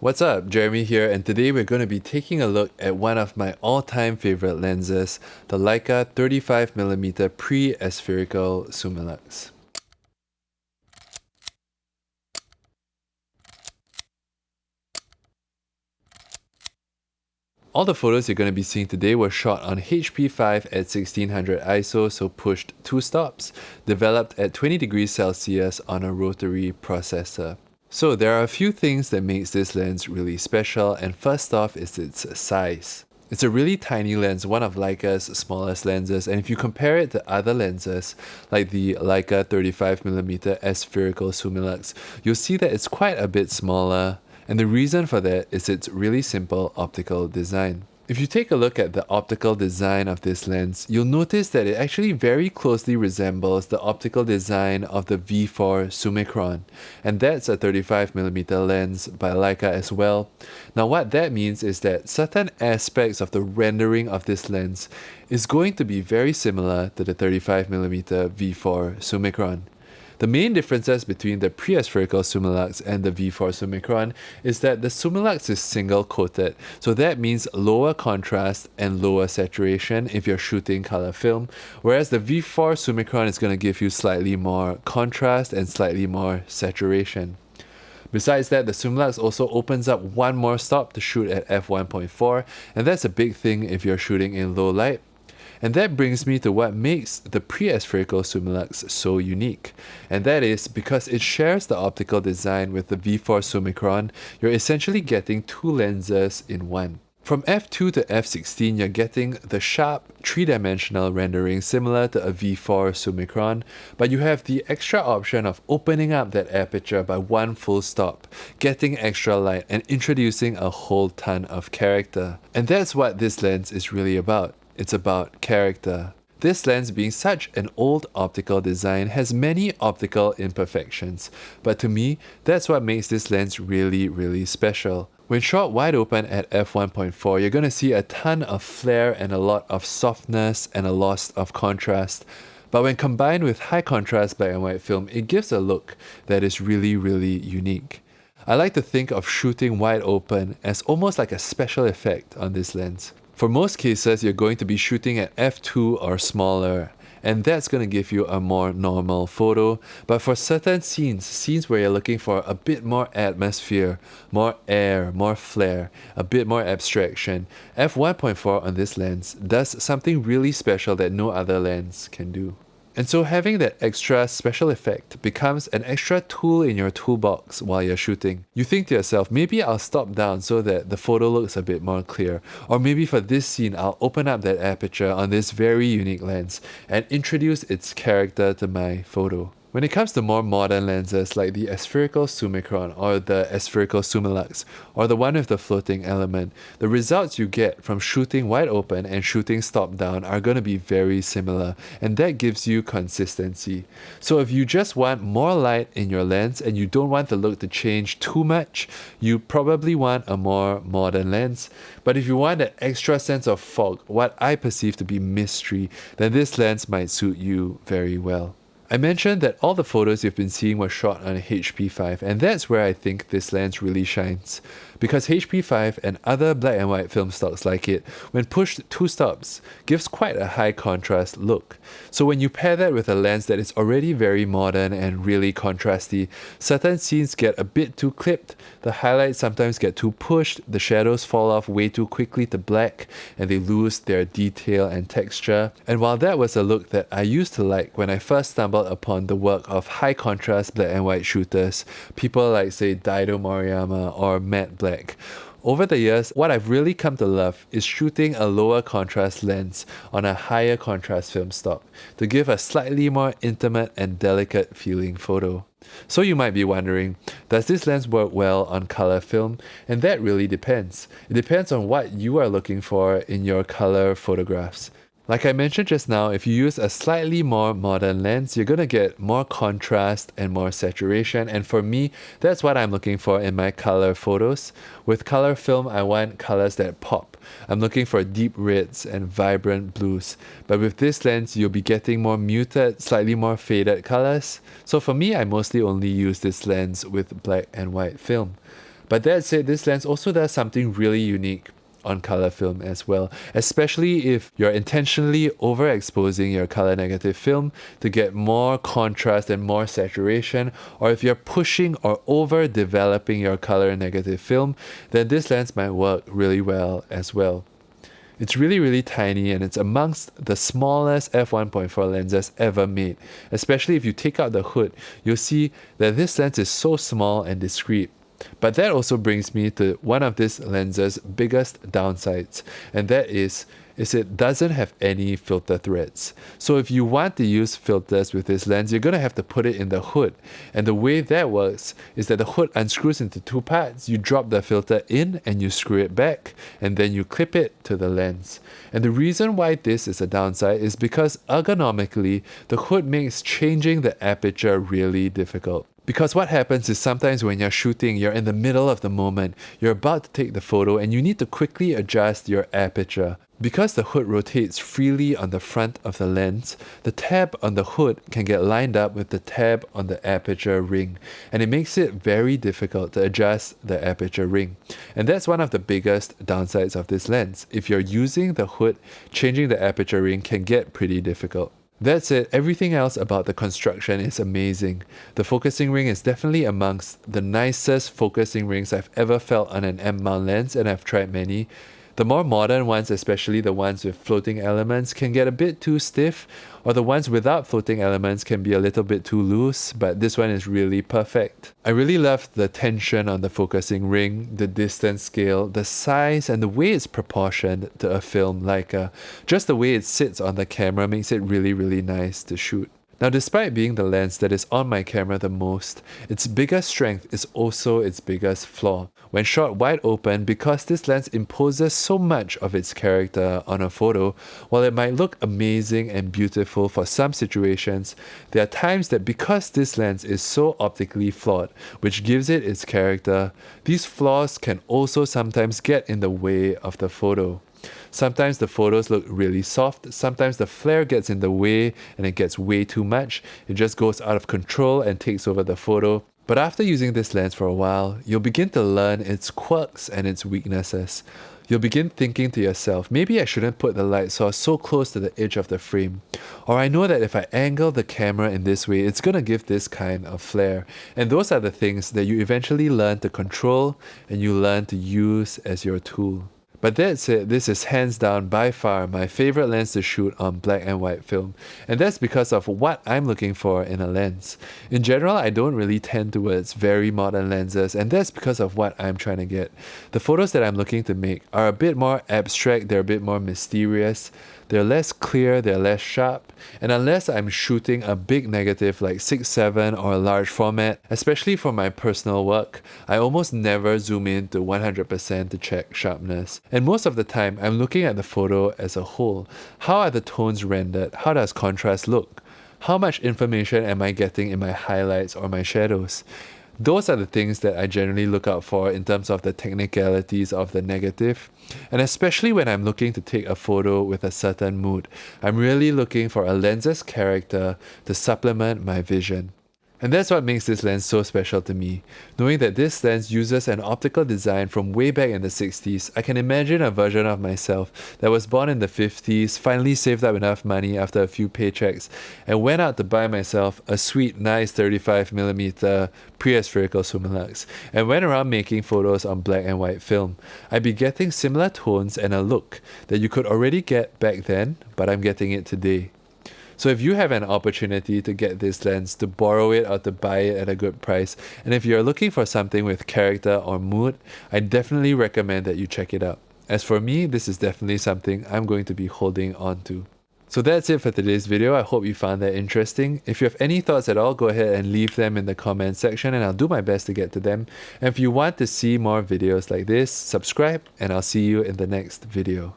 What's up, Jeremy here, and today we're going to be taking a look at one of my all-time favorite lenses, the Leica 35mm pre-aspherical Summilux. All the photos you're going to be seeing today were shot on HP5 at 1600 ISO, so pushed 2 stops, developed at 20 degrees Celsius on a rotary processor. So there are a few things that makes this lens really special, and first off is its size. It's a really tiny lens, one of Leica's smallest lenses, and if you compare it to other lenses, like the Leica 35mm aspherical Summilux, you'll see that it's quite a bit smaller, and the reason for that is its really simple optical design. If you take a look at the optical design of this lens, you'll notice that it actually very closely resembles the optical design of the V4 summicron, and that's a 35mm lens by Leica as well. Now what that means is that certain aspects of the rendering of this lens is going to be very similar to the 35mm V4 summicron. The main differences between the pre-aspherical Summilux and the V4 summicron is that the Summilux is single coated, so that means lower contrast and lower saturation if you're shooting color film, whereas the V4 summicron is going to give you slightly more contrast and slightly more saturation. Besides that, the Summilux also opens up one more stop to shoot at f1.4, and that's a big thing if you're shooting in low light. And that brings me to what makes the pre-aspherical Summilux so unique. And that is because it shares the optical design with the V4 summicron, you're essentially getting two lenses in one. From f2 to f16, you're getting the sharp, three-dimensional rendering similar to a V4 summicron, but you have the extra option of opening up that aperture by one full stop, getting extra light, and introducing a whole ton of character. And that's what this lens is really about. It's about character. This lens, being such an old optical design, has many optical imperfections, but to me, that's what makes this lens really, really special. When shot wide open at f1.4, you're going to see a ton of flare and a lot of softness and a loss of contrast. But when combined with high contrast black and white film, it gives a look that is really, really unique. I like to think of shooting wide open as almost like a special effect on this lens. For most cases, you're going to be shooting at f2 or smaller, and that's going to give you a more normal photo. But for certain scenes where you're looking for a bit more atmosphere, more air, more flare, a bit more abstraction, f1.4 on this lens does something really special that no other lens can do. And so having that extra special effect becomes an extra tool in your toolbox while you're shooting. You think to yourself, maybe I'll stop down so that the photo looks a bit more clear. Or maybe for this scene, I'll open up that aperture on this very unique lens and introduce its character to my photo. When it comes to more modern lenses like the aspherical summicron or the aspherical Summilux or the one with the floating element, the results you get from shooting wide open and shooting stop down are going to be very similar, and that gives you consistency. So if you just want more light in your lens and you don't want the look to change too much, you probably want a more modern lens. But if you want that extra sense of fog, what I perceive to be mystery, then this lens might suit you very well. I mentioned that all the photos you've been seeing were shot on a HP5, and that's where I think this lens really shines. Because HP5 and other black and white film stocks like it, when pushed 2 stops, gives quite a high contrast look. So when you pair that with a lens that is already very modern and really contrasty, certain scenes get a bit too clipped, the highlights sometimes get too pushed, the shadows fall off way too quickly to black, and they lose their detail and texture. And while that was a look that I used to like when I first stumbled upon the work of high contrast black and white shooters, people like say Daido Moriyama or Matt Black, over the years, what I've really come to love is shooting a lower contrast lens on a higher contrast film stock to give a slightly more intimate and delicate feeling photo. So you might be wondering, does this lens work well on color film? And that really depends. It depends on what you are looking for in your color photographs. Like I mentioned just now, if you use a slightly more modern lens, you're going to get more contrast and more saturation, and for me, that's what I'm looking for in my color photos. With color film, I want colors that pop. I'm looking for deep reds and vibrant blues, but with this lens, you'll be getting more muted, slightly more faded colors. So for me, I mostly only use this lens with black and white film. But that said, this lens also does something really unique on color film as well, especially if you're intentionally overexposing your color negative film to get more contrast and more saturation, or if you're pushing or over developing your color negative film, then this lens might work really well as well. It's really tiny, and it's amongst the smallest f1.4 lenses ever made. Especially if you take out the hood, you'll see that this lens is so small and discreet. But that also brings me to one of this lens's biggest downsides, and that is it doesn't have any filter threads. So if you want to use filters with this lens, you're going to have to put it in the hood. And the way that works is that the hood unscrews into two parts. You drop the filter in and you screw it back, and then you clip it to the lens. And the reason why this is a downside is because ergonomically, the hood makes changing the aperture really difficult. Because what happens is sometimes when you're shooting, you're in the middle of the moment, you're about to take the photo, and you need to quickly adjust your aperture. Because the hood rotates freely on the front of the lens, the tab on the hood can get lined up with the tab on the aperture ring, and it makes it very difficult to adjust the aperture ring. And that's one of the biggest downsides of this lens. If you're using the hood, changing the aperture ring can get pretty difficult. That said, everything else about the construction is amazing. The focusing ring is definitely amongst the nicest focusing rings I've ever felt on an M-mount lens, and I've tried many. The more modern ones, especially the ones with floating elements, can get a bit too stiff, or the ones without floating elements can be a little bit too loose, but this one is really perfect. I really love the tension on the focusing ring, the distance scale, the size, and the way it's proportioned to a film Leica. Just the way it sits on the camera makes it really nice to shoot. Now, despite being the lens that is on my camera the most, its biggest strength is also its biggest flaw. When shot wide open, because this lens imposes so much of its character on a photo, while it might look amazing and beautiful for some situations, there are times that because this lens is so optically flawed, which gives it its character, these flaws can also sometimes get in the way of the photo. Sometimes the photos look really soft, sometimes the flare gets in the way and it gets way too much. It just goes out of control and takes over the photo. But after using this lens for a while, you'll begin to learn its quirks and its weaknesses. You'll begin thinking to yourself, maybe I shouldn't put the light source so close to the edge of the frame. Or I know that if I angle the camera in this way, it's gonna give this kind of flare. And those are the things that you eventually learn to control and you learn to use as your tool. But that said, this is hands down by far my favorite lens to shoot on black and white film, and that's because of what I'm looking for in a lens. In general, I don't really tend towards very modern lenses, and that's because of what I'm trying to get. The photos that I'm looking to make are a bit more abstract, they're a bit more mysterious, they're less clear, they're less sharp, and unless I'm shooting a big negative like 6:7 or a large format, especially for my personal work, I almost never zoom in to 100% to check sharpness. And most of the time, I'm looking at the photo as a whole. How are the tones rendered? How does contrast look? How much information am I getting in my highlights or my shadows? Those are the things that I generally look out for in terms of the technicalities of the negative. And especially when I'm looking to take a photo with a certain mood, I'm really looking for a lens's character to supplement my vision. And that's what makes this lens so special to me. Knowing that this lens uses an optical design from way back in the 60s, I can imagine a version of myself that was born in the 50s, finally saved up enough money after a few paychecks, and went out to buy myself a sweet, nice 35mm pre-spherical Summilux, and went around making photos on black and white film. I'd be getting similar tones and a look that you could already get back then, but I'm getting it today. So if you have an opportunity to get this lens, to borrow it or to buy it at a good price, and if you're looking for something with character or mood, I definitely recommend that you check it out. As for me, this is definitely something I'm going to be holding on to. So that's it for today's video. I hope you found that interesting. If you have any thoughts at all, go ahead and leave them in the comment section and I'll do my best to get to them. And if you want to see more videos like this, subscribe and I'll see you in the next video.